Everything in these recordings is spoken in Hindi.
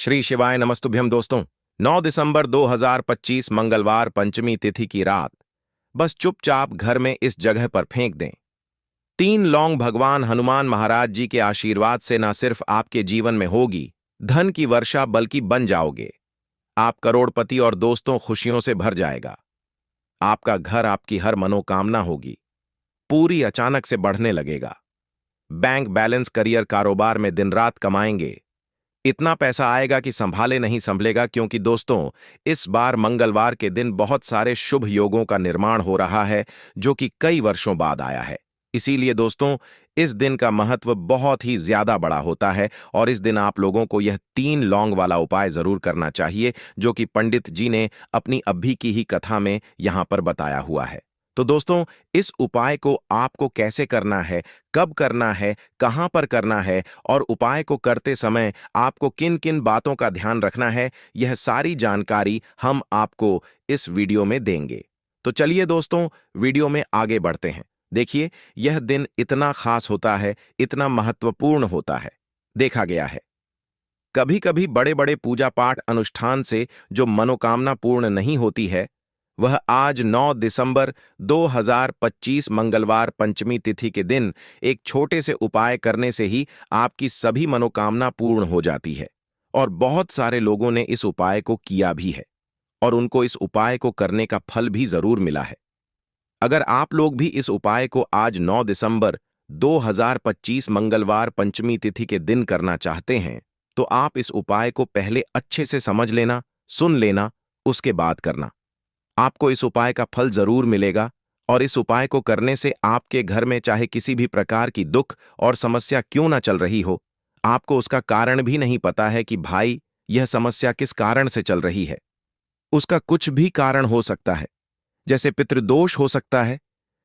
श्री शिवाय नमस्तुभ्यम दोस्तों। 9 दिसंबर 2025 मंगलवार पंचमी तिथि की रात बस चुपचाप घर में इस जगह पर फेंक दें। 3 लौंग भगवान हनुमान महाराज जी के आशीर्वाद से न सिर्फ आपके जीवन में होगी धन की वर्षा बल्कि बन जाओगे आप करोड़पति और दोस्तों खुशियों से भर जाएगा। आपका घर आपकी हर मनोकामना होगी पूरी अचानक से बढ़ने लगेगा। बैंक बैलेंस करियर कारोबार में दिन रात कमाएंगे। इतना पैसा आएगा कि संभाले नहीं संभलेगा, क्योंकि दोस्तों इस बार मंगलवार के दिन बहुत सारे शुभ योगों का निर्माण हो रहा है जो कि कई वर्षों बाद आया है। इसीलिए दोस्तों इस दिन का महत्व बहुत ही ज्यादा बड़ा होता है और इस दिन आप लोगों को यह 3 लौंग वाला उपाय जरूर करना चाहिए जो कि पंडित जी ने अपनी अभी की ही कथा में यहां पर बताया हुआ है। तो दोस्तों इस उपाय को आपको कैसे करना है, कब करना है, कहां पर करना है और उपाय को करते समय आपको किन किन बातों का ध्यान रखना है, यह सारी जानकारी हम आपको इस वीडियो में देंगे। तो चलिए दोस्तों वीडियो में आगे बढ़ते हैं। देखिए यह दिन इतना खास होता है, इतना महत्वपूर्ण होता है। देखा गया है कभी कभी बड़े बड़े पूजा पाठ अनुष्ठान से जो मनोकामना पूर्ण नहीं होती है वह आज 9 दिसंबर 2025 मंगलवार पंचमी तिथि के दिन एक छोटे से उपाय करने से ही आपकी सभी मनोकामना पूर्ण हो जाती है। और बहुत सारे लोगों ने इस उपाय को किया भी है और उनको इस उपाय को करने का फल भी जरूर मिला है। अगर आप लोग भी इस उपाय को आज 9 दिसंबर 2025 मंगलवार पंचमी तिथि के दिन करना चाहते हैं तो आप इस उपाय को पहले अच्छे से समझ लेना, सुन लेना, उसके बाद करना। आपको इस उपाय का फल जरूर मिलेगा और इस उपाय को करने से आपके घर में चाहे किसी भी प्रकार की दुख और समस्या क्यों ना चल रही हो, आपको उसका कारण भी नहीं पता है कि भाई यह समस्या किस कारण से चल रही है। उसका कुछ भी कारण हो सकता है, जैसे पितृदोष हो सकता है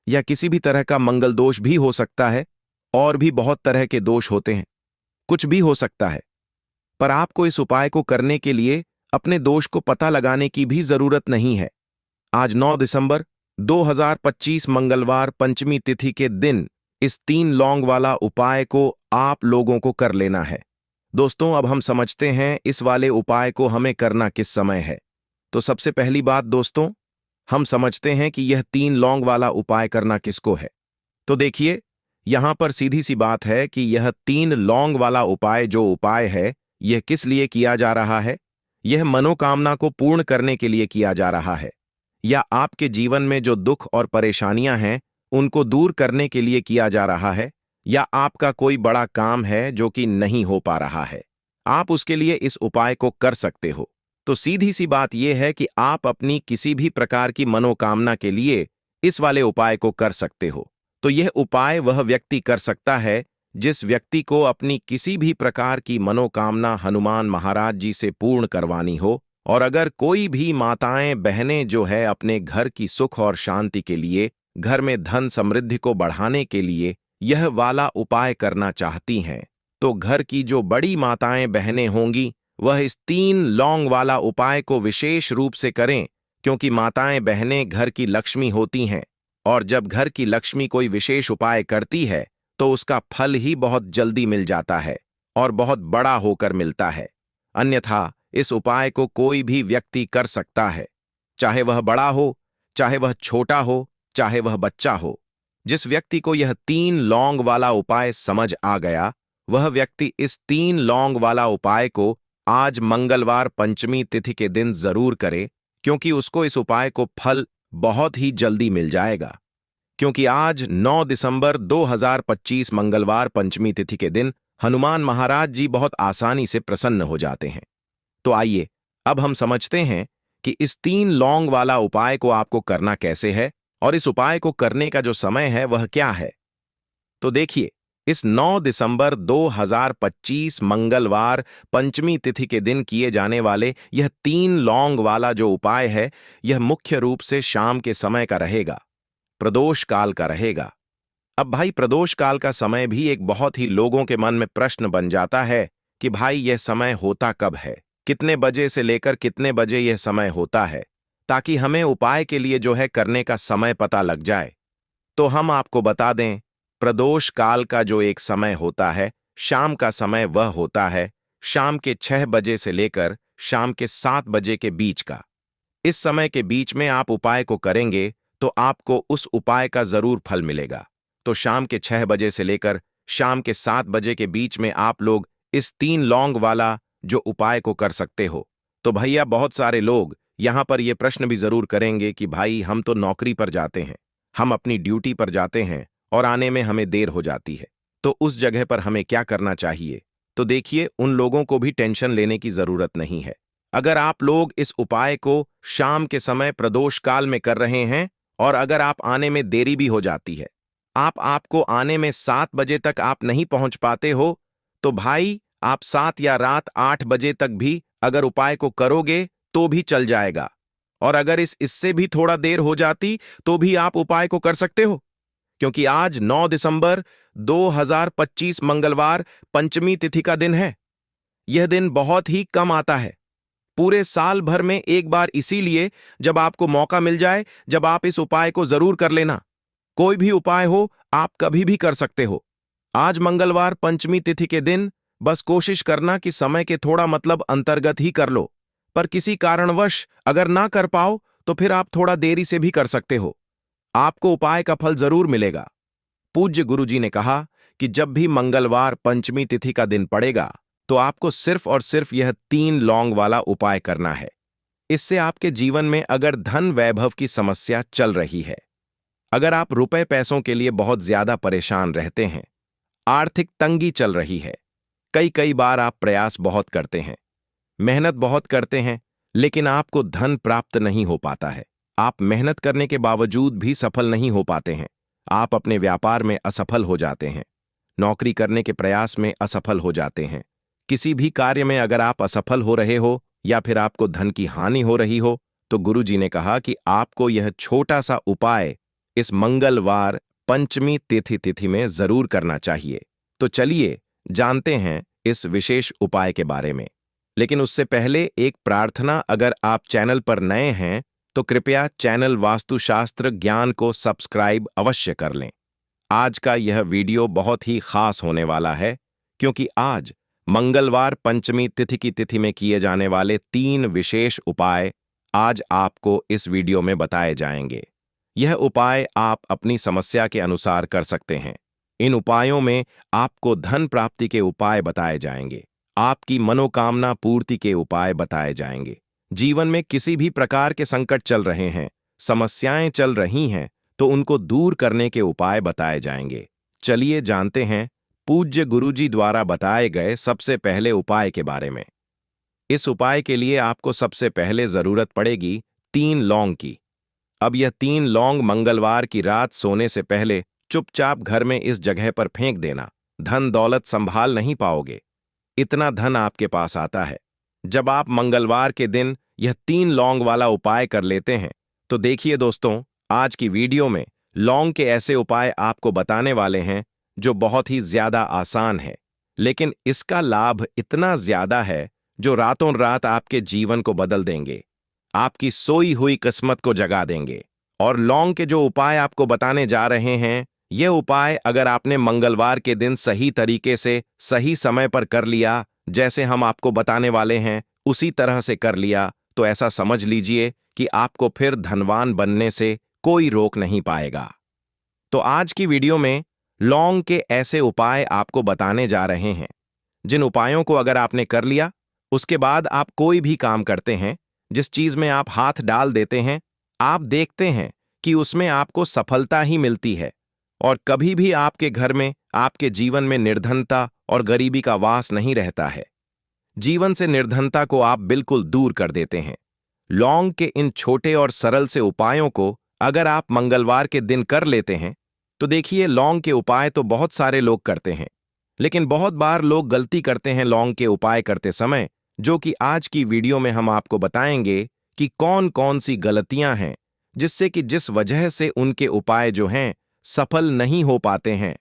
या किसी भी तरह का मंगल दोष भी हो सकता है, और भी बहुत तरह के दोष होते हैं, कुछ भी हो सकता है। पर आपको इस उपाय को करने के लिए अपने दोष को पता लगाने की भी जरूरत नहीं है। आज 9 दिसंबर 2025 मंगलवार पंचमी तिथि के दिन इस 3 लौंग वाला उपाय को आप लोगों को कर लेना है। दोस्तों अब हम समझते हैं इस वाले उपाय को हमें करना किस समय है। तो सबसे पहली बात दोस्तों हम समझते हैं कि यह 3 लौंग वाला उपाय करना किसको है। तो देखिए यहां पर सीधी सी बात है कि यह 3 लौंग वाला उपाय जो उपाय है यह किस लिए किया जा रहा है। यह मनोकामना को पूर्ण करने के लिए किया जा रहा है, या आपके जीवन में जो दुख और परेशानियां हैं उनको दूर करने के लिए किया जा रहा है, या आपका कोई बड़ा काम है जो कि नहीं हो पा रहा है, आप उसके लिए इस उपाय को कर सकते हो। तो सीधी सी बात यह है कि आप अपनी किसी भी प्रकार की मनोकामना के लिए इस वाले उपाय को कर सकते हो। तो यह उपाय वह व्यक्ति कर सकता है जिस व्यक्ति को अपनी किसी भी प्रकार की मनोकामना हनुमान महाराज जी से पूर्ण करवानी हो। और अगर कोई भी माताएं बहनें जो है अपने घर की सुख और शांति के लिए, घर में धन समृद्धि को बढ़ाने के लिए यह वाला उपाय करना चाहती हैं, तो घर की जो बड़ी माताएं बहनें होंगी वह इस 3 लौंग वाला उपाय को विशेष रूप से करें, क्योंकि माताएं बहनें घर की लक्ष्मी होती हैं और जब घर की लक्ष्मी कोई विशेष उपाय करती है तो उसका फल ही बहुत जल्दी मिल जाता है और बहुत बड़ा होकर मिलता है। अन्यथा इस उपाय को कोई भी व्यक्ति कर सकता है, चाहे वह बड़ा हो, चाहे वह छोटा हो, चाहे वह बच्चा हो। जिस व्यक्ति को यह 3 लौंग वाला उपाय समझ आ गया वह व्यक्ति इस 3 लौंग वाला उपाय को आज मंगलवार पंचमी तिथि के दिन जरूर करे, क्योंकि उसको इस उपाय को फल बहुत ही जल्दी मिल जाएगा। क्योंकि आज 9 दिसंबर 2025 मंगलवार पंचमी तिथि के दिन हनुमान महाराज जी बहुत आसानी से प्रसन्न हो जाते हैं। तो आइए अब हम समझते हैं कि इस 3 लौंग वाला उपाय को आपको करना कैसे है और इस उपाय को करने का जो समय है वह क्या है। तो देखिए इस 9 दिसंबर 2025 मंगलवार पंचमी तिथि के दिन किए जाने वाले यह 3 लौंग वाला जो उपाय है यह मुख्य रूप से शाम के समय का रहेगा, प्रदोष काल का रहेगा। अब भाई प्रदोष काल का समय भी एक बहुत ही लोगों के मन में प्रश्न बन जाता है कि भाई यह समय होता कब है, कितने बजे से लेकर कितने बजे यह समय होता है, ताकि हमें उपाय के लिए जो है करने का समय पता लग जाए। तो हम आपको बता दें प्रदोष काल का जो एक समय होता है, शाम का समय वह होता है शाम के 6 बजे से लेकर शाम के 7 बजे के बीच का। इस समय के बीच में आप उपाय को करेंगे तो आपको उस उपाय का जरूर फल मिलेगा। तो शाम के 6 बजे से लेकर शाम के 7 बजे के बीच में आप लोग इस 3 लौंग वाला जो उपाय को कर सकते हो। तो भैया बहुत सारे लोग यहां पर ये प्रश्न भी जरूर करेंगे कि भाई हम तो नौकरी पर जाते हैं, हम अपनी ड्यूटी पर जाते हैं और आने में हमें देर हो जाती है, तो उस जगह पर हमें क्या करना चाहिए। तो देखिए, उन लोगों को भी टेंशन लेने की जरूरत नहीं है। अगर आप लोग इस उपाय को शाम के समय प्रदोष काल में कर रहे हैं और अगर आप आने में देरी भी हो जाती है, आपको आने में 7 बजे तक आप नहीं पहुंच पाते हो, तो भाई आप 7 या रात 8 बजे तक भी अगर उपाय को करोगे तो भी चल जाएगा। और अगर इससे भी थोड़ा देर हो जाती तो भी आप उपाय को कर सकते हो, क्योंकि आज 9 दिसंबर 2025 मंगलवार पंचमी तिथि का दिन है। यह दिन बहुत ही कम आता है, पूरे साल भर में एक बार, इसीलिए जब आपको मौका मिल जाए जब आप इस उपाय को जरूर कर लेना। कोई भी उपाय हो आप कभी भी कर सकते हो। आज मंगलवार पंचमी तिथि के दिन बस कोशिश करना कि समय के थोड़ा मतलब अंतर्गत ही कर लो, पर किसी कारणवश अगर ना कर पाओ तो फिर आप थोड़ा देरी से भी कर सकते हो, आपको उपाय का फल जरूर मिलेगा। पूज्य गुरुजी ने कहा कि जब भी मंगलवार पंचमी तिथि का दिन पड़ेगा तो आपको सिर्फ और सिर्फ यह 3 लौंग वाला उपाय करना है। इससे आपके जीवन में अगर धन वैभव की समस्या चल रही है, अगर आप रुपए पैसों के लिए बहुत ज्यादा परेशान रहते हैं, आर्थिक तंगी चल रही है, कई बार आप प्रयास बहुत करते हैं, मेहनत बहुत करते हैं, लेकिन आपको धन प्राप्त नहीं हो पाता है, आप मेहनत करने के बावजूद भी सफल नहीं हो पाते हैं, आप अपने व्यापार में असफल हो जाते हैं, नौकरी करने के प्रयास में असफल हो जाते हैं, किसी भी कार्य में अगर आप असफल हो रहे हो या फिर आपको धन की हानि हो रही हो, तो गुरुजी ने कहा कि आपको यह छोटा सा उपाय इस मंगलवार पंचमी तिथि में जरूर करना चाहिए। तो चलिए जानते हैं इस विशेष उपाय के बारे में। लेकिन उससे पहले एक प्रार्थना, अगर आप चैनल पर नए हैं तो कृपया चैनल वास्तुशास्त्र ज्ञान को सब्सक्राइब अवश्य कर लें। आज का यह वीडियो बहुत ही खास होने वाला है, क्योंकि आज मंगलवार पंचमी तिथि की तिथि में किए जाने वाले 3 विशेष उपाय आज आपको इस वीडियो में बताए जाएंगे। यह उपाय आप अपनी समस्या के अनुसार कर सकते हैं। इन उपायों में आपको धन प्राप्ति के उपाय बताए जाएंगे, आपकी मनोकामना पूर्ति के उपाय बताए जाएंगे। जीवन में किसी भी प्रकार के संकट चल रहे हैं, समस्याएं चल रही हैं, तो उनको दूर करने के उपाय बताए जाएंगे। चलिए जानते हैं पूज्य गुरुजी द्वारा बताए गए सबसे पहले उपाय के बारे में। इस उपाय के लिए आपको सबसे पहले जरूरत पड़ेगी 3 लौंग की। अब यह 3 लौंग मंगलवार की रात सोने से पहले चुपचाप घर में इस जगह पर फेंक देना। धन दौलत संभाल नहीं पाओगे, इतना धन आपके पास आता है जब आप मंगलवार के दिन यह 3 लौंग वाला उपाय कर लेते हैं। तो देखिए दोस्तों, आज की वीडियो में लौंग के ऐसे उपाय आपको बताने वाले हैं जो बहुत ही ज्यादा आसान है, लेकिन इसका लाभ इतना ज्यादा है जो रातों रात आपके जीवन को बदल देंगे, आपकी सोई हुई किस्मत को जगा देंगे। और लौंग के जो उपाय आपको बताने जा रहे हैं, ये उपाय अगर आपने मंगलवार के दिन सही तरीके से सही समय पर कर लिया, जैसे हम आपको बताने वाले हैं उसी तरह से कर लिया, तो ऐसा समझ लीजिए कि आपको फिर धनवान बनने से कोई रोक नहीं पाएगा। तो आज की वीडियो में लौंग के ऐसे उपाय आपको बताने जा रहे हैं, जिन उपायों को अगर आपने कर लिया, उसके बाद आप कोई भी काम करते हैं, जिस चीज में आप हाथ डाल देते हैं, आप देखते हैं कि उसमें आपको सफलता ही मिलती है और कभी भी आपके घर में, आपके जीवन में निर्धनता और गरीबी का वास नहीं रहता है। जीवन से निर्धनता को आप बिल्कुल दूर कर देते हैं। लौंग के इन छोटे और सरल से उपायों को अगर आप मंगलवार के दिन कर लेते हैं, तो देखिए, लौंग के उपाय तो बहुत सारे लोग करते हैं, लेकिन बहुत बार लोग गलती करते हैं लौंग के उपाय करते समय, जो कि आज की वीडियो में हम आपको बताएंगे कि कौन कौन सी गलतियां हैं जिससे कि जिस वजह से उनके उपाय जो हैं सफल नहीं हो पाते हैं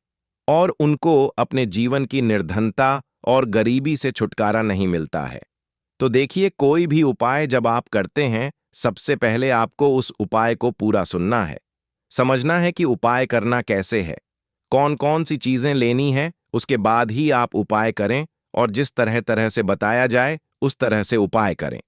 और उनको अपने जीवन की निर्धनता और गरीबी से छुटकारा नहीं मिलता है। तो देखिए, कोई भी उपाय जब आप करते हैं, सबसे पहले आपको उस उपाय को पूरा सुनना है, समझना है कि उपाय करना कैसे है, कौन कौन सी चीजें लेनी है, उसके बाद ही आप उपाय करें और जिस तरह तरह से बताया जाए उस तरह से उपाय करें।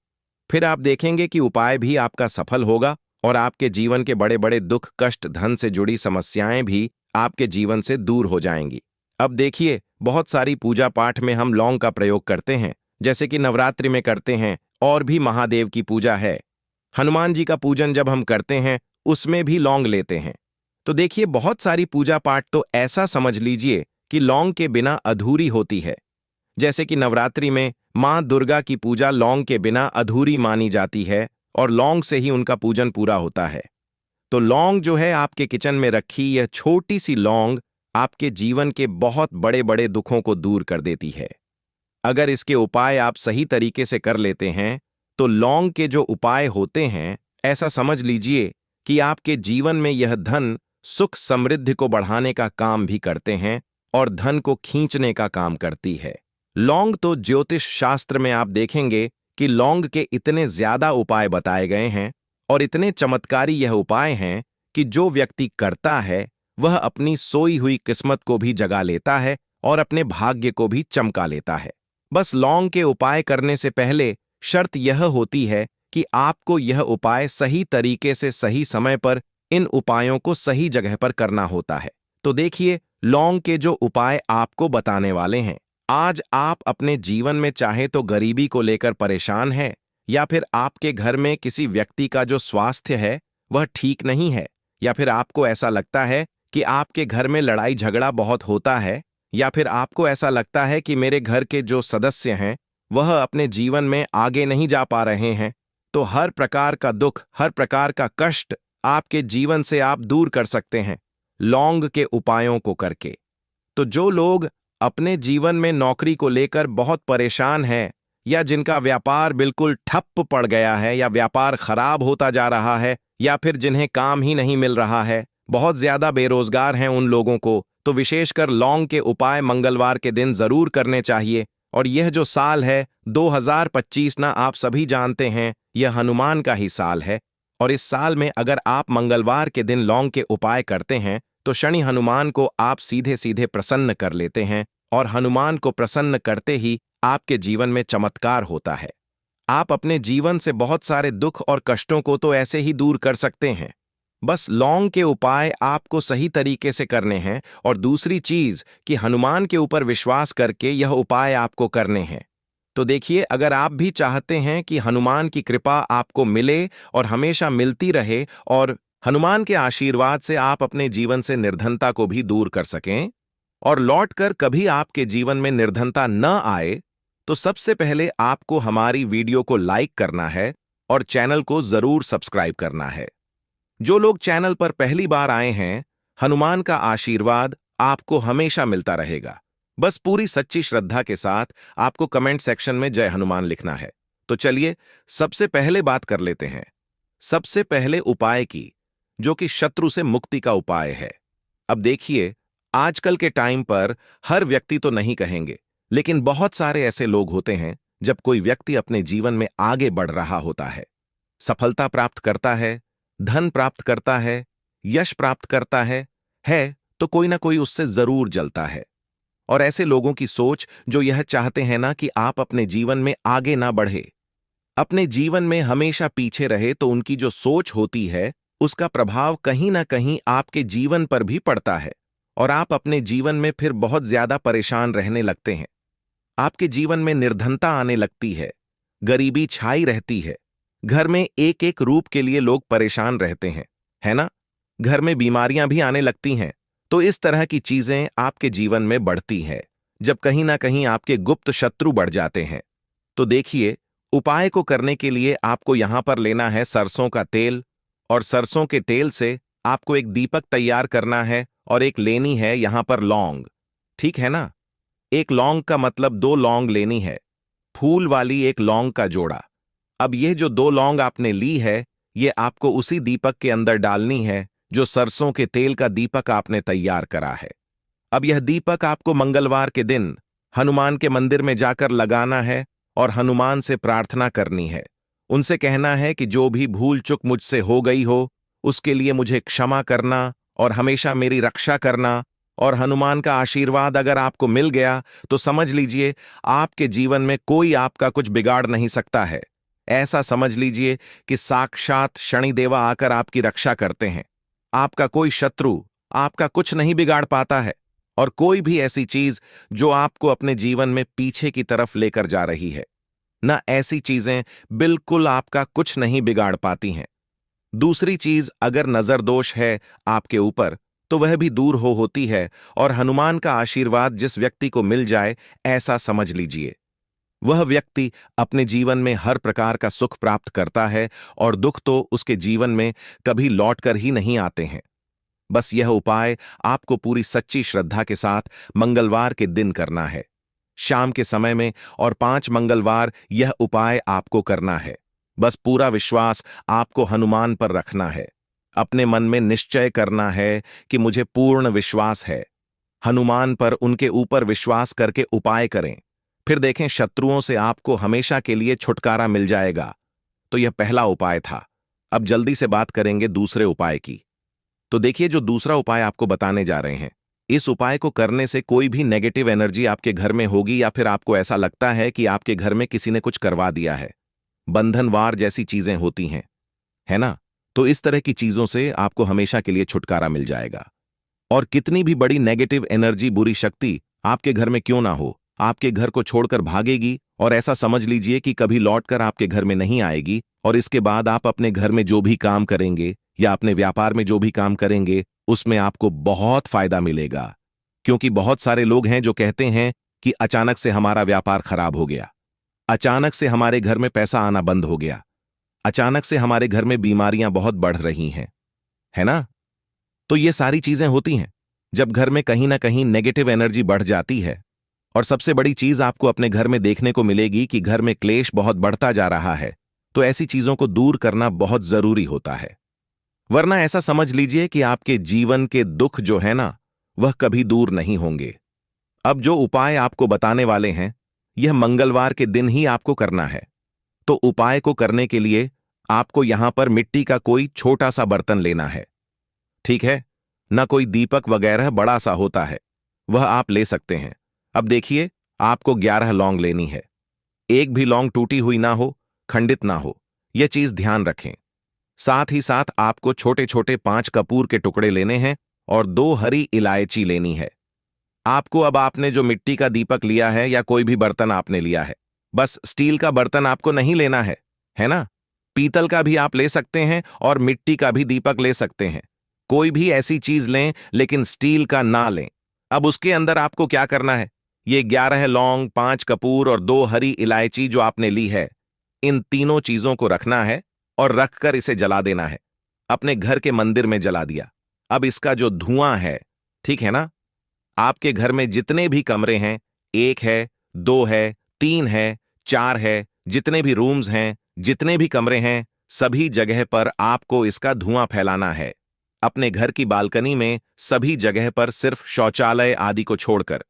फिर आप देखेंगे कि उपाय भी आपका सफल होगा और आपके जीवन के बड़े बड़े दुख, कष्ट, धन से जुड़ी समस्याएं भी आपके जीवन से दूर हो जाएंगी। अब देखिए, बहुत सारी पूजा पाठ में हम लौंग का प्रयोग करते हैं, जैसे कि नवरात्रि में करते हैं, और भी महादेव की पूजा है। हनुमान जी का पूजन जब हम करते हैं उसमें भी लौंग लेते हैं। तो देखिए, बहुत सारी पूजा पाठ तो ऐसा समझ लीजिए कि लौंग के बिना अधूरी होती है। जैसे कि नवरात्रि में मां दुर्गा की पूजा लौंग के बिना अधूरी मानी जाती है और लौंग से ही उनका पूजन पूरा होता है। तो लौंग जो है आपके किचन में रखी यह छोटी सी लौंग आपके जीवन के बहुत बड़े बड़े दुखों को दूर कर देती है। अगर इसके उपाय आप सही तरीके से कर लेते हैं तो लौंग के जो उपाय होते हैं, ऐसा समझ लीजिए कि आपके जीवन में यह धन, सुख, समृद्धि को बढ़ाने का काम भी करते हैं और धन को खींचने का काम करती है। लौंग तो ज्योतिष शास्त्र में आप देखेंगे कि लौंग के इतने ज्यादा उपाय बताए गए हैं और इतने चमत्कारी यह उपाय हैं कि जो व्यक्ति करता है वह अपनी सोई हुई किस्मत को भी जगा लेता है और अपने भाग्य को भी चमका लेता है। बस लौंग के उपाय करने से पहले शर्त यह होती है कि आपको यह उपाय सही तरीके से सही समय पर इन उपायों को सही जगह पर करना होता है। तो देखिए, लौंग के जो उपाय आपको बताने वाले हैं, आज आप अपने जीवन में चाहे तो गरीबी को लेकर परेशान हैं, या फिर आपके घर में किसी व्यक्ति का जो स्वास्थ्य है वह ठीक नहीं है, या फिर आपको ऐसा लगता है कि आपके घर में लड़ाई झगड़ा बहुत होता है, या फिर आपको ऐसा लगता है कि मेरे घर के जो सदस्य हैं वह अपने जीवन में आगे नहीं जा पा रहे हैं, तो हर प्रकार का दुख, हर प्रकार का कष्ट आपके जीवन से आप दूर कर सकते हैं लौंग के उपायों को करके। तो जो लोग अपने जीवन में नौकरी को लेकर बहुत परेशान हैं, या जिनका व्यापार बिल्कुल ठप्प पड़ गया है, या व्यापार खराब होता जा रहा है, या फिर जिन्हें काम ही नहीं मिल रहा है, बहुत ज्यादा बेरोजगार हैं उन लोगों को, तो विशेषकर लौंग के उपाय मंगलवार के दिन जरूर करने चाहिए। और यह जो साल है 2025 ना, आप सभी जानते हैं यह हनुमान का ही साल है, और इस साल में अगर आप मंगलवार के दिन लौंग के उपाय करते हैं तो शनि हनुमान को आप सीधे सीधे प्रसन्न कर लेते हैं, और हनुमान को प्रसन्न करते ही आपके जीवन में चमत्कार होता है। आप अपने जीवन से बहुत सारे दुख और कष्टों को तो ऐसे ही दूर कर सकते हैं। बस लौंग के उपाय आपको सही तरीके से करने हैं, और दूसरी चीज कि हनुमान के ऊपर विश्वास करके यह उपाय आपको करने हैं। तो देखिए, अगर आप भी चाहते हैं कि हनुमान की कृपा आपको मिले और हमेशा मिलती रहे, और हनुमान के आशीर्वाद से आप अपने जीवन से निर्धनता को भी दूर कर सकें और लौटकर कभी आपके जीवन में निर्धनता न आए, तो सबसे पहले आपको हमारी वीडियो को लाइक करना है और चैनल को जरूर सब्सक्राइब करना है। जो लोग चैनल पर पहली बार आए हैं, हनुमान का आशीर्वाद आपको हमेशा मिलता रहेगा। बस पूरी सच्ची श्रद्धा के साथ आपको कमेंट सेक्शन में जय हनुमान लिखना है। तो चलिए सबसे पहले बात कर लेते हैं सबसे पहले उपाय की, जो कि शत्रु से मुक्ति का उपाय है। अब देखिए, आजकल के टाइम पर हर व्यक्ति तो नहीं कहेंगे, लेकिन बहुत सारे ऐसे लोग होते हैं जब कोई व्यक्ति अपने जीवन में आगे बढ़ रहा होता है, सफलता प्राप्त करता है, धन प्राप्त करता है, यश प्राप्त करता है तो कोई ना कोई उससे जरूर जलता है। और ऐसे लोगों की सोच जो यह चाहते हैं ना कि आप अपने जीवन में आगे ना बढ़े, अपने जीवन में हमेशा पीछे रहे, तो उनकी जो सोच होती है उसका प्रभाव कहीं ना कहीं आपके जीवन पर भी पड़ता है, और आप अपने जीवन में फिर बहुत ज्यादा परेशान रहने लगते हैं। आपके जीवन में निर्धनता आने लगती है, गरीबी छाई रहती है, घर में एक एक रूप के लिए लोग परेशान रहते हैं, है ना? घर में बीमारियां भी आने लगती हैं। तो इस तरह की चीजें आपके जीवन में बढ़ती है जब कहीं ना कहीं आपके गुप्त शत्रु बढ़ जाते हैं। तो देखिए, उपाय को करने के लिए आपको यहां पर लेना है सरसों का तेल, और सरसों के तेल से आपको एक दीपक तैयार करना है, और एक लेनी है यहां पर लौंग, ठीक है ना? एक लौंग का मतलब 2 लौंग लेनी है, फूल वाली एक लौंग का जोड़ा। अब यह जो 2 लौंग आपने ली है, ये आपको उसी दीपक के अंदर डालनी है जो सरसों के तेल का दीपक आपने तैयार करा है। अब यह दीपक आपको मंगलवार के दिन हनुमान के मंदिर में जाकर लगाना है और हनुमान से प्रार्थना करनी है। उनसे कहना है कि जो भी भूल चूक मुझसे हो गई हो उसके लिए मुझे क्षमा करना और हमेशा मेरी रक्षा करना, और हनुमान का आशीर्वाद अगर आपको मिल गया तो समझ लीजिए आपके जीवन में कोई आपका कुछ बिगाड़ नहीं सकता है। ऐसा समझ लीजिए कि साक्षात शनिदेवा आकर आपकी रक्षा करते हैं। आपका कोई शत्रु आपका कुछ नहीं बिगाड़ पाता है, और कोई भी ऐसी चीज जो आपको अपने जीवन में पीछे की तरफ लेकर जा रही है, न ऐसी चीजें बिल्कुल आपका कुछ नहीं बिगाड़ पाती हैं। दूसरी चीज, अगर नजर दोष है आपके ऊपर तो वह भी दूर होती है, और हनुमान का आशीर्वाद जिस व्यक्ति को मिल जाए, ऐसा समझ लीजिए वह व्यक्ति अपने जीवन में हर प्रकार का सुख प्राप्त करता है, और दुख तो उसके जीवन में कभी लौट कर ही नहीं आते हैं। बस यह उपाय आपको पूरी सच्ची श्रद्धा के साथ मंगलवार के दिन करना है, शाम के समय में, और 5 मंगलवार यह उपाय आपको करना है। बस पूरा विश्वास आपको हनुमान पर रखना है। अपने मन में निश्चय करना है कि मुझे पूर्ण विश्वास है हनुमान पर। उनके ऊपर विश्वास करके उपाय करें, फिर देखें शत्रुओं से आपको हमेशा के लिए छुटकारा मिल जाएगा। तो यह पहला उपाय था। अब जल्दी से बात करेंगे दूसरे उपाय की। तो देखिए, जो दूसरा उपाय आपको बताने जा रहे हैं, इस उपाय को करने से कोई भी नेगेटिव एनर्जी आपके घर में होगी, या फिर आपको ऐसा लगता है कि आपके घर में किसी ने कुछ करवा दिया है, बंधनवार जैसी चीजें होती हैं, है ना? तो इस तरह की चीजों से आपको हमेशा के लिए छुटकारा मिल जाएगा। और कितनी भी बड़ी नेगेटिव एनर्जी, बुरी शक्ति आपके घर में क्यों ना हो, आपके घर को छोड़कर भागेगी, और ऐसा समझ लीजिए कि कभी लौटकर आपके घर में नहीं आएगी। और इसके बाद आप अपने घर में जो भी काम करेंगे या अपने व्यापार में जो भी काम करेंगे, उसमें आपको बहुत फायदा मिलेगा। क्योंकि बहुत सारे लोग हैं जो कहते हैं कि अचानक से हमारा व्यापार खराब हो गया, अचानक से हमारे घर में पैसा आना बंद हो गया, अचानक से हमारे घर में बीमारियां बहुत बढ़ रही हैं, है ना? तो ये सारी चीजें होती हैं जब घर में कहीं ना कहीं नेगेटिव एनर्जी बढ़ जाती है। और सबसे बड़ी चीज आपको अपने घर में देखने को मिलेगी कि घर में क्लेश बहुत बढ़ता जा रहा है। तो ऐसी चीजों को दूर करना बहुत जरूरी होता है, वरना ऐसा समझ लीजिए कि आपके जीवन के दुख जो है ना, वह कभी दूर नहीं होंगे। अब जो उपाय आपको बताने वाले हैं, यह मंगलवार के दिन ही आपको करना है। तो उपाय को करने के लिए आपको यहां पर मिट्टी का कोई छोटा सा बर्तन लेना है, ठीक है? ना कोई दीपक वगैरह बड़ा सा होता है, वह आप ले सकते हैं। अब देखिए, आपको 11 लौंग लेनी है। एक भी लौंग टूटी हुई ना हो, खंडित ना हो, यह चीज ध्यान रखें। साथ ही साथ आपको छोटे छोटे 5 कपूर के टुकड़े लेने हैं, और 2 हरी इलायची लेनी है। आपको, अब आपने जो मिट्टी का दीपक लिया है या कोई भी बर्तन आपने लिया है, बस स्टील का बर्तन आपको नहीं लेना है ना? पीतल का भी आप ले सकते हैं, और मिट्टी का भी दीपक ले सकते हैं। कोई भी ऐसी चीज लें, लेकिन स्टील का ना लें। अब उसके अंदर आपको क्या करना है, ये 11 लौंग, 5 कपूर और 2 हरी इलायची जो आपने ली है, इन तीनों चीजों को रखना है और रखकर इसे जला देना है। अपने घर के मंदिर में जला दिया। अब इसका जो धुआं है, ठीक है ना, आपके घर में जितने भी कमरे हैं, 1 है, 2 है, 3 है, 4 है, जितने भी रूम्स हैं, जितने भी कमरे हैं, सभी जगह पर आपको इसका धुआं फैलाना है। अपने घर की बालकनी में सभी जगह पर, सिर्फ शौचालय आदि को छोड़कर,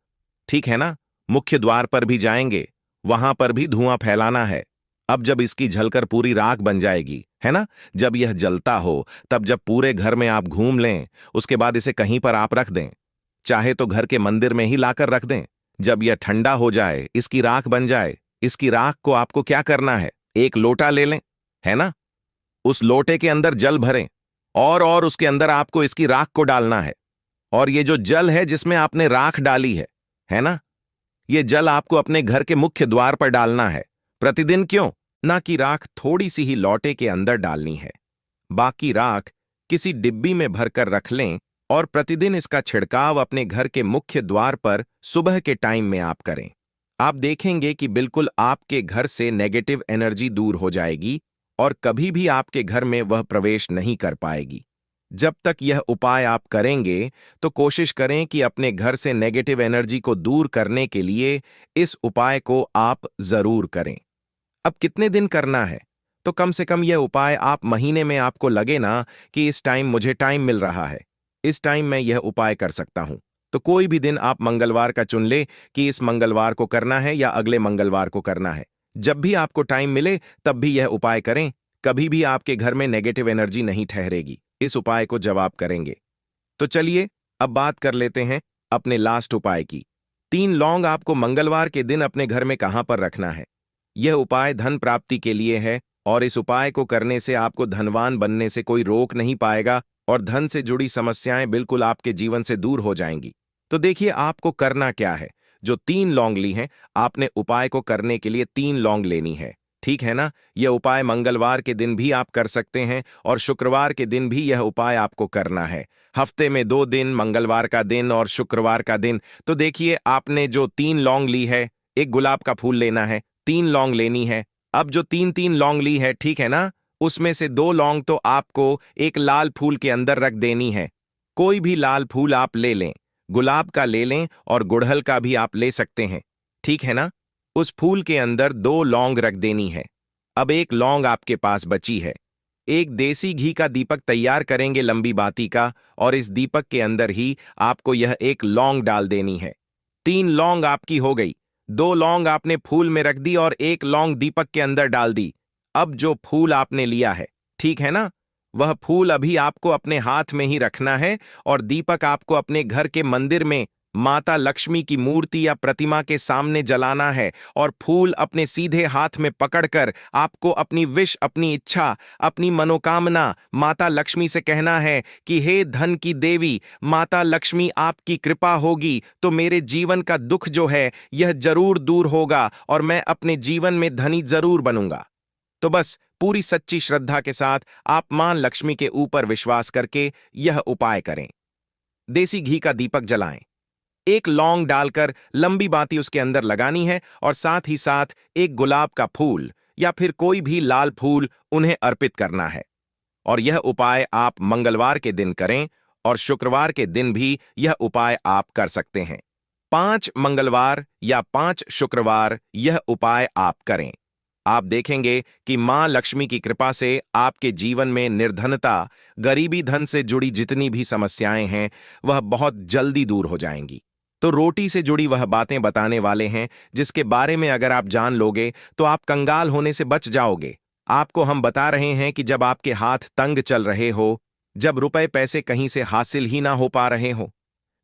ठीक है ना? मुख्य द्वार पर भी जाएंगे, वहां पर भी धुआं फैलाना है। अब जब इसकी जलकर पूरी राख बन जाएगी, है ना, जब यह जलता हो, तब जब पूरे घर में आप घूम लें, उसके बाद इसे कहीं पर आप रख दें, चाहे तो घर के मंदिर में ही लाकर रख दें। जब यह ठंडा हो जाए, इसकी राख बन जाए, इसकी राख को आपको क्या करना है, एक लोटा ले लें, है ना? उस लोटे के अंदर जल भरें, और उसके अंदर आपको इसकी राख को डालना है। और ये जो जल है जिसमें आपने राख डाली है ना, ये जल आपको अपने घर के मुख्य द्वार पर डालना है प्रतिदिन। क्यों? ना कि राख थोड़ी सी ही लोटे के अंदर डालनी है, बाकी राख किसी डिब्बी में भरकर रख लें, और प्रतिदिन इसका छिड़काव अपने घर के मुख्य द्वार पर सुबह के टाइम में आप करें। आप देखेंगे कि बिल्कुल आपके घर से नेगेटिव एनर्जी दूर हो जाएगी, और कभी भी आपके घर में वह प्रवेश नहीं कर पाएगी। जब तक यह उपाय आप करेंगे, तो कोशिश करें कि अपने घर से नेगेटिव एनर्जी को दूर करने के लिए इस उपाय को आप जरूर करें। अब कितने दिन करना है? तो कम से कम यह उपाय आप महीने में, आपको लगे ना कि इस टाइम मुझे टाइम मिल रहा है, इस टाइम मैं यह उपाय कर सकता हूं, तो कोई भी दिन आप मंगलवार का चुन ले कि इस मंगलवार को करना है या अगले मंगलवार को करना है। जब भी आपको टाइम मिले तब भी यह उपाय करें, कभी भी आपके घर में नेगेटिव एनर्जी नहीं ठहरेगी। इस उपाय को जब आप करेंगे, तो चलिए अब बात कर लेते हैं अपने लास्ट उपाय की। 3 लौंग आपको मंगलवार के दिन अपने घर में कहां पर रखना है। यह उपाय धन प्राप्ति के लिए है और इस उपाय को करने से आपको धनवान बनने से कोई रोक नहीं पाएगा और धन से जुड़ी समस्याएं बिल्कुल आपके जीवन से दूर हो जाएंगी। तो देखिए आपको करना क्या है। जो 3 लौंग ली हैं, आपने उपाय को करने के लिए 3 लौंग लेनी है। ठीक है ना। यह उपाय मंगलवार के दिन भी आप कर सकते हैं और शुक्रवार के दिन भी यह उपाय आपको करना है। हफ्ते में 2 दिन, मंगलवार का दिन और शुक्रवार का दिन। तो देखिए आपने जो 3 लौंग ली है, एक गुलाब का फूल लेना है, 3 लौंग लेनी है। अब जो 3-3 लौंग ली है, ठीक है ना, उसमें से 2 लौंग तो आपको एक लाल फूल के अंदर रख देनी है। कोई भी लाल फूल आप ले लें, गुलाब का ले लें और गुड़हल का भी आप ले सकते हैं। ठीक है ना। उस फूल के अंदर 2 लौंग रख देनी है। अब एक लौंग आपके पास बची है। एक देसी घी का दीपक तैयार करेंगे लंबी बाती का और इस दीपक के अंदर ही आपको यह एक लौंग डाल देनी है। 3 लौंग आपकी हो गई। 2 लौंग आपने फूल में रख दी और एक लौंग दीपक के अंदर डाल दी। अब जो फूल आपने लिया है, ठीक है ना, वह फूल अभी आपको अपने हाथ में ही रखना है और दीपक आपको अपने घर के मंदिर में माता लक्ष्मी की मूर्ति या प्रतिमा के सामने जलाना है और फूल अपने सीधे हाथ में पकड़कर आपको अपनी विश, अपनी इच्छा, अपनी मनोकामना माता लक्ष्मी से कहना है कि हे धन की देवी माता लक्ष्मी, आपकी कृपा होगी तो मेरे जीवन का दुख जो है यह जरूर दूर होगा और मैं अपने जीवन में धनी जरूर बनूंगा। तो बस पूरी सच्ची श्रद्धा के साथ आप मां लक्ष्मी के ऊपर विश्वास करके यह उपाय करें। देसी घी का दीपक जलाएं, एक लौंग डालकर लंबी बाती उसके अंदर लगानी है और साथ ही साथ एक गुलाब का फूल या फिर कोई भी लाल फूल उन्हें अर्पित करना है। और यह उपाय आप मंगलवार के दिन करें और शुक्रवार के दिन भी यह उपाय आप कर सकते हैं। 5 मंगलवार या 5 शुक्रवार यह उपाय आप करें। आप देखेंगे कि मां लक्ष्मी की कृपा से आपके जीवन में निर्धनता, गरीबी, धन से जुड़ी जितनी भी समस्याएं हैं वह बहुत जल्दी दूर हो जाएंगी। तो रोटी से जुड़ी वह बातें बताने वाले हैं जिसके बारे में अगर आप जान लोगे तो आप कंगाल होने से बच जाओगे। आपको हम बता रहे हैं कि जब आपके हाथ तंग चल रहे हो, जब रुपए पैसे कहीं से हासिल ही ना हो पा रहे हो,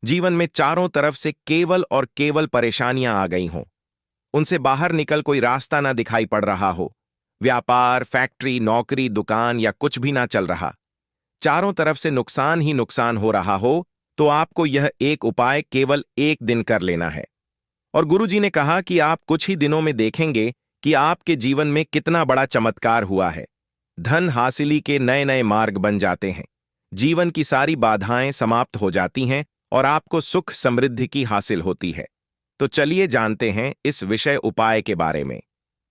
जीवन में चारों तरफ से केवल और केवल परेशानियां आ गई हों, उनसे बाहर निकल कोई रास्ता ना दिखाई पड़ रहा हो, व्यापार, फैक्ट्री, नौकरी, दुकान या कुछ भी ना चल रहा, चारों तरफ से नुकसान ही नुकसान हो रहा हो, तो आपको यह एक उपाय केवल 1 दिन कर लेना है। और गुरुजी ने कहा कि आप कुछ ही दिनों में देखेंगे कि आपके जीवन में कितना बड़ा चमत्कार हुआ है। धन हासिली के नए नए मार्ग बन जाते हैं, जीवन की सारी बाधाएं समाप्त हो जाती हैं और आपको सुख समृद्धि की हासिल होती है। तो चलिए जानते हैं इस विषय उपाय के बारे में।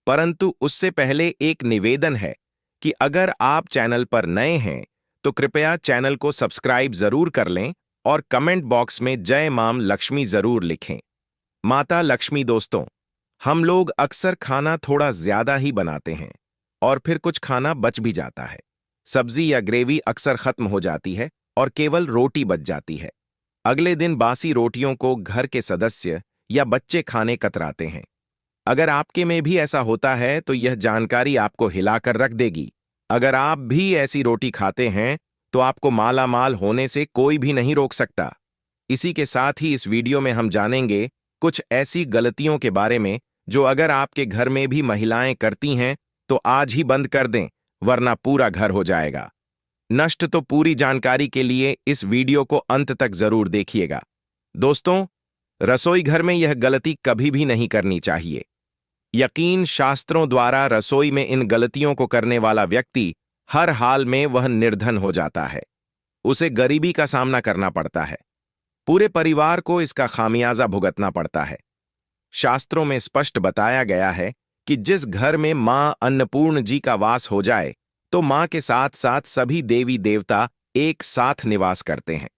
परंतु उससे पहले एक निवेदन है कि अगर आप चैनल पर नए हैं तो कृपया चैनल को सब्सक्राइब जरूर कर लें और कमेंट बॉक्स में जय मां लक्ष्मी जरूर लिखें। माता लक्ष्मी दोस्तों, हम लोग अक्सर खाना थोड़ा ज्यादा ही बनाते हैं और फिर कुछ खाना बच भी जाता है। सब्जी या ग्रेवी अक्सर खत्म हो जाती है और केवल रोटी बच जाती है। अगले दिन बासी रोटियों को घर के सदस्य या बच्चे खाने कतराते हैं। अगर आपके में भी ऐसा होता है तो यह जानकारी आपको हिलाकर रख देगी। अगर आप भी ऐसी रोटी खाते हैं तो आपको माला माल होने से कोई भी नहीं रोक सकता। इसी के साथ ही इस वीडियो में हम जानेंगे कुछ ऐसी गलतियों के बारे में जो अगर आपके घर में भी महिलाएं करती हैं तो आज ही बंद कर दें, वरना पूरा घर हो जाएगा नष्ट। तो पूरी जानकारी के लिए इस वीडियो को अंत तक जरूर देखिएगा। दोस्तों, रसोई घर में यह गलती कभी भी नहीं करनी चाहिए। यकीन शास्त्रों द्वारा रसोई में इन गलतियों को करने वाला व्यक्ति हर हाल में वह निर्धन हो जाता है, उसे गरीबी का सामना करना पड़ता है, पूरे परिवार को इसका खामियाजा भुगतना पड़ता है। शास्त्रों में स्पष्ट बताया गया है कि जिस घर में मां अन्नपूर्ण जी का वास हो जाए तो मां के साथ साथ सभी देवी देवता एक साथ निवास करते हैं।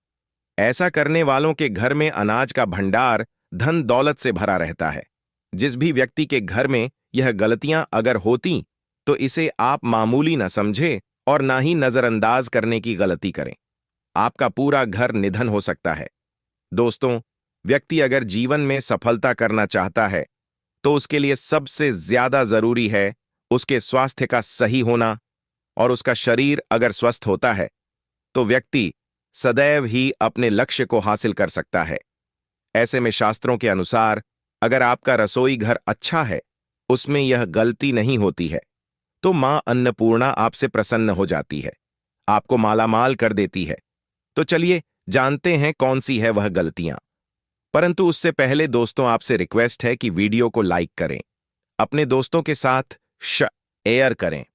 ऐसा करने वालों के घर में अनाज का भंडार धन दौलत से भरा रहता है। जिस भी व्यक्ति के घर में यह गलतियां अगर होती तो इसे आप मामूली न समझे और ना ही नजरअंदाज करने की गलती करें। आपका पूरा घर निधन हो सकता है। दोस्तों, व्यक्ति अगर जीवन में सफलता करना चाहता है तो उसके लिए सबसे ज्यादा जरूरी है उसके स्वास्थ्य का सही होना, और उसका शरीर अगर स्वस्थ होता है तो व्यक्ति सदैव ही अपने लक्ष्य को हासिल कर सकता है। ऐसे में शास्त्रों के अनुसार अगर आपका रसोई घर अच्छा है, उसमें यह गलती नहीं होती है, तो मां अन्नपूर्णा आपसे प्रसन्न हो जाती है, आपको मालामाल कर देती है। तो चलिए जानते हैं कौन सी है वह गलतियां। परंतु उससे पहले दोस्तों आपसे रिक्वेस्ट है कि वीडियो को लाइक करें, अपने दोस्तों के साथ शेयर करें,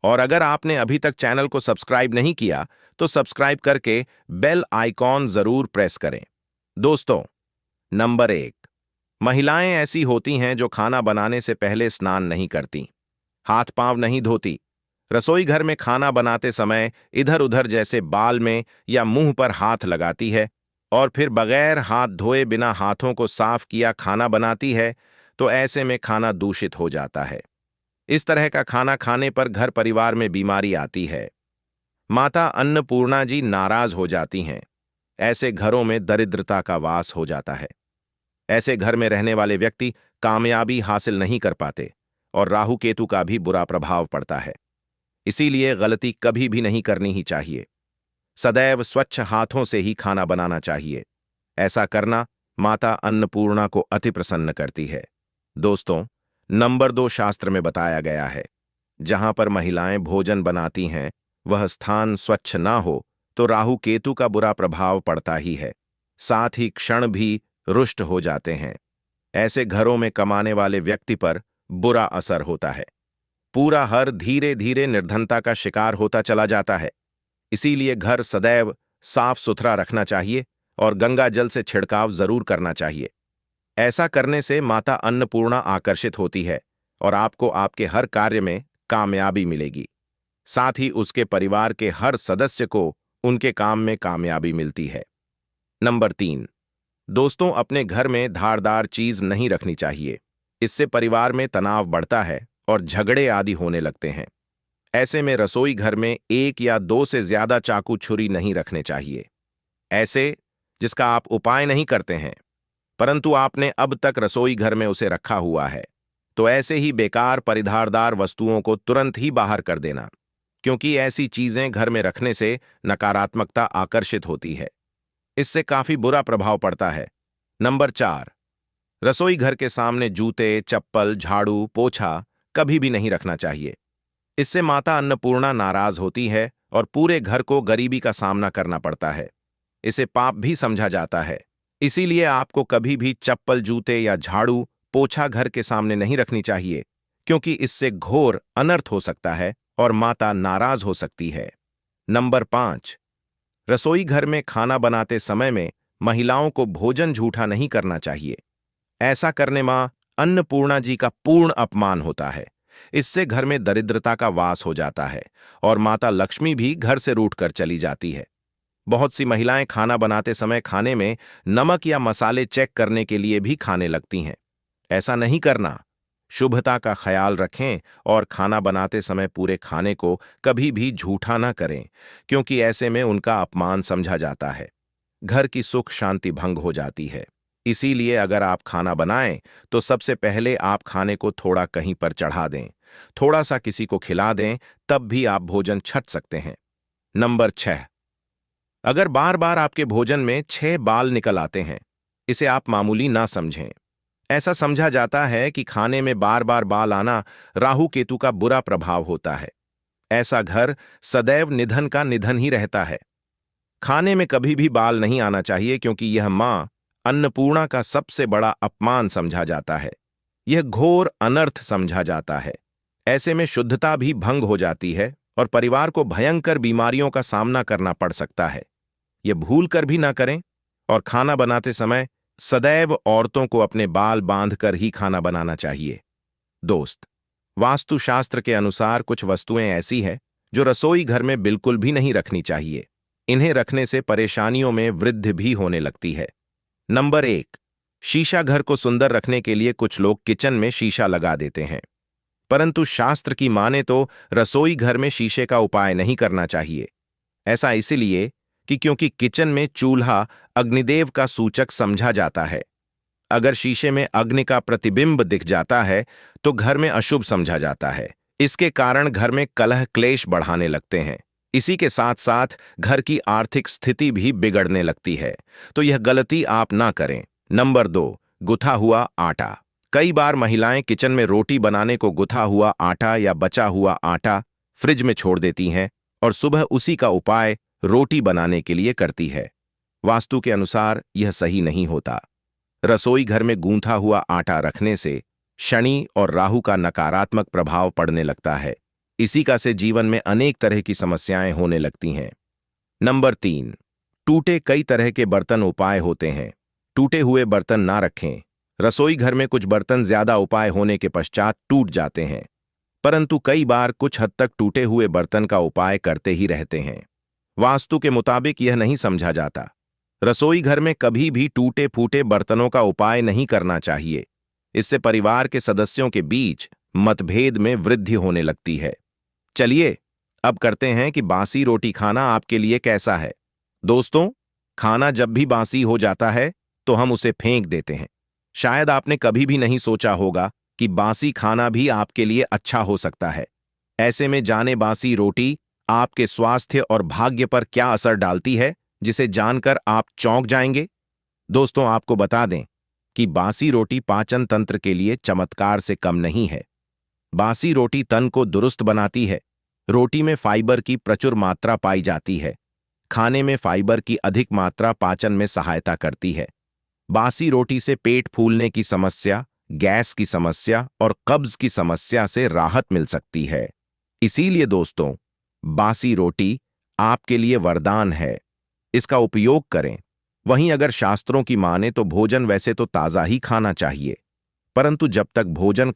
और अगर आपने अभी तक चैनल को सब्सक्राइब नहीं किया तो सब्सक्राइब करके बेल आइकॉन जरूर प्रेस करें। दोस्तों, नंबर 1, महिलाएं ऐसी होती हैं जो खाना बनाने से पहले स्नान नहीं करती, हाथ पांव नहीं धोती, रसोई घर में खाना बनाते समय इधर उधर जैसे बाल में या मुंह पर हाथ लगाती है और फिर बगैर हाथ धोए बिना हाथों को साफ किया खाना बनाती है। तो ऐसे में खाना दूषित हो जाता है। इस तरह का खाना खाने पर घर परिवार में बीमारी आती है। माता अन्नपूर्णा जी नाराज हो जाती हैं। ऐसे घरों में दरिद्रता का वास हो जाता है। ऐसे घर में रहने वाले व्यक्ति कामयाबी हासिल नहीं कर पाते और राहु केतु का भी बुरा प्रभाव पड़ता है। इसीलिए गलती कभी भी नहीं करनी ही चाहिए। सदैव स्वच्छ हाथों से ही खाना बनाना चाहिए। ऐसा करना माता अन्नपूर्णा को अति प्रसन्न करती है। दोस्तों, नंबर 2 शास्त्र में बताया गया है, जहां पर महिलाएं भोजन बनाती हैं वह स्थान स्वच्छ ना हो तो राहु केतु का बुरा प्रभाव पड़ता ही है, साथ ही क्षण भी रुष्ट हो जाते हैं। ऐसे घरों में कमाने वाले व्यक्ति पर बुरा असर होता है। पूरा हर धीरे धीरे निर्धनता का शिकार होता चला जाता है। इसीलिए घर सदैव साफ सुथरा रखना चाहिए और गंगा जल से छिड़काव जरूर करना चाहिए। ऐसा करने से माता अन्नपूर्णा आकर्षित होती है और आपको आपके हर कार्य में कामयाबी मिलेगी। साथ ही उसके परिवार के हर सदस्य को उनके काम में कामयाबी मिलती है। नंबर 3, दोस्तों, अपने घर में धारदार चीज नहीं रखनी चाहिए। इससे परिवार में तनाव बढ़ता है और झगड़े आदि होने लगते हैं। ऐसे में रसोई घर में 1 या 2 से ज्यादा चाकू छुरी नहीं रखने चाहिए। ऐसे जिसका आप उपाय नहीं करते हैं, परंतु आपने अब तक रसोई घर में उसे रखा हुआ है, तो ऐसे ही बेकार परिधारदार वस्तुओं को तुरंत ही बाहर कर देना, क्योंकि ऐसी चीजें घर में रखने से नकारात्मकता आकर्षित होती है। इससे काफी बुरा प्रभाव पड़ता है। नंबर 4, रसोई घर के सामने जूते, चप्पल, झाड़ू, पोछा कभी भी नहीं रखना चाहिए। इससे माता अन्नपूर्णा नाराज होती है और पूरे घर को गरीबी का सामना करना पड़ता है। इसे पाप भी समझा जाता है। इसीलिए आपको कभी भी चप्पल, जूते या झाड़ू, पोछा घर के सामने नहीं रखनी चाहिए, क्योंकि इससे घोर अनर्थ हो सकता है और माता नाराज हो सकती है। नंबर 5, रसोई घर में खाना बनाते समय में महिलाओं को भोजन झूठा नहीं करना चाहिए। ऐसा करने मां अन्नपूर्णा जी का पूर्ण अपमान होता है। इससे घर में दरिद्रता का वास हो जाता है और माता लक्ष्मी भी घर से रूठकर चली जाती है। बहुत सी महिलाएं खाना बनाते समय खाने में नमक या मसाले चेक करने के लिए भी खाने लगती हैं। ऐसा नहीं करना। शुभता का ख्याल रखें और खाना बनाते समय पूरे खाने को कभी भी झूठा ना करें, क्योंकि ऐसे में उनका अपमान समझा जाता है। घर की सुख शांति भंग हो जाती है। इसीलिए अगर आप खाना बनाएं तो सबसे पहले आप खाने को थोड़ा कहीं पर चढ़ा दें, थोड़ा सा किसी को खिला दें, तब भी आप भोजन छट सकते हैं। नंबर 6, अगर बार बार आपके भोजन में 6 बाल निकल आते हैं, इसे आप मामूली ना समझें। ऐसा समझा जाता है कि खाने में बार बार बाल आना राहु केतु का बुरा प्रभाव होता है। ऐसा घर सदैव निधन का निधन ही रहता है। खाने में कभी भी बाल नहीं आना चाहिए, क्योंकि यह मां अन्नपूर्णा का सबसे बड़ा अपमान समझा जाता है। यह घोर अनर्थ समझा जाता है। ऐसे में शुद्धता भी भंग हो जाती है और परिवार को भयंकर बीमारियों का सामना करना पड़ सकता है। यह भूल कर भी ना करें और खाना बनाते समय सदैव औरतों को अपने बाल बांधकर ही खाना बनाना चाहिए। दोस्त, वास्तुशास्त्र के अनुसार कुछ वस्तुएं ऐसी हैं जो रसोई घर में बिल्कुल भी नहीं रखनी चाहिए। इन्हें रखने से परेशानियों में वृद्धि भी होने लगती है। नंबर 1, शीशा। घर को सुंदर रखने के लिए कुछ लोग किचन में शीशा लगा देते हैं, परंतु शास्त्र की माने तो रसोई घर में शीशे का उपाय नहीं करना चाहिए। ऐसा इसलिए कि क्योंकि किचन में चूल्हा अग्निदेव का सूचक समझा जाता है। अगर शीशे में अग्नि का प्रतिबिंब दिख जाता है तो घर में अशुभ समझा जाता है। इसके कारण घर में कलह क्लेश बढ़ाने लगते हैं। इसी के साथ साथ घर की आर्थिक स्थिति भी बिगड़ने लगती है। तो यह गलती आप ना करें। नंबर 2, गुथा हुआ आटा। कई बार महिलाएं किचन में रोटी बनाने को गुथा हुआ आटा या बचा हुआ आटा फ्रिज में छोड़ देती हैं और सुबह उसी का उपाय रोटी बनाने के लिए करती है। वास्तु के अनुसार यह सही नहीं होता। रसोई घर में गूंथा हुआ आटा रखने से शनि और राहु का नकारात्मक प्रभाव पड़ने लगता है। इसी का से जीवन में अनेक तरह की समस्याएं होने लगती हैं। नंबर 3, टूटे कई तरह के बर्तन उपाय होते हैं। टूटे हुए बर्तन ना रखें। रसोई घर में कुछ बर्तन ज्यादा उपाय होने के पश्चात टूट जाते हैं, परंतु कई बार कुछ हद तक टूटे हुए बर्तन का उपाय करते ही रहते हैं। वास्तु के मुताबिक यह नहीं समझा जाता। रसोई घर में कभी भी टूटे फूटे बर्तनों का उपाय नहीं करना चाहिए। इससे परिवार के सदस्यों के बीच मतभेद में वृद्धि होने लगती है। चलिए अब करते हैं कि बासी रोटी खाना आपके लिए कैसा है। दोस्तों, खाना जब भी बासी हो जाता है तो हम उसे फेंक देते हैं। शायद आपने कभी भी नहीं सोचा होगा कि बासी खाना भी आपके लिए अच्छा हो सकता है। ऐसे में जाने बासी रोटी आपके स्वास्थ्य और भाग्य पर क्या असर डालती है, जिसे जानकर आप चौंक जाएंगे। दोस्तों, आपको बता दें कि बासी रोटी पाचन तंत्र के लिए चमत्कार से कम नहीं है। बासी रोटी तन को दुरुस्त बनाती है। रोटी में फाइबर की प्रचुर मात्रा पाई जाती है। खाने में फाइबर की अधिक मात्रा पाचन में सहायता करती है। बासी रोटी से पेट फूलने की समस्या, गैस की समस्या और कब्ज की समस्या से राहत मिल सकती है। इसीलिए दोस्तों, बासी रोटी आपके लिए वरदान है। इसका उपयोग करें। वहीं अगर शास्त्रों की माने तो भोजन वैसे तो ताज़ा ही खाना चाहिए, परंतु जब तक भोजन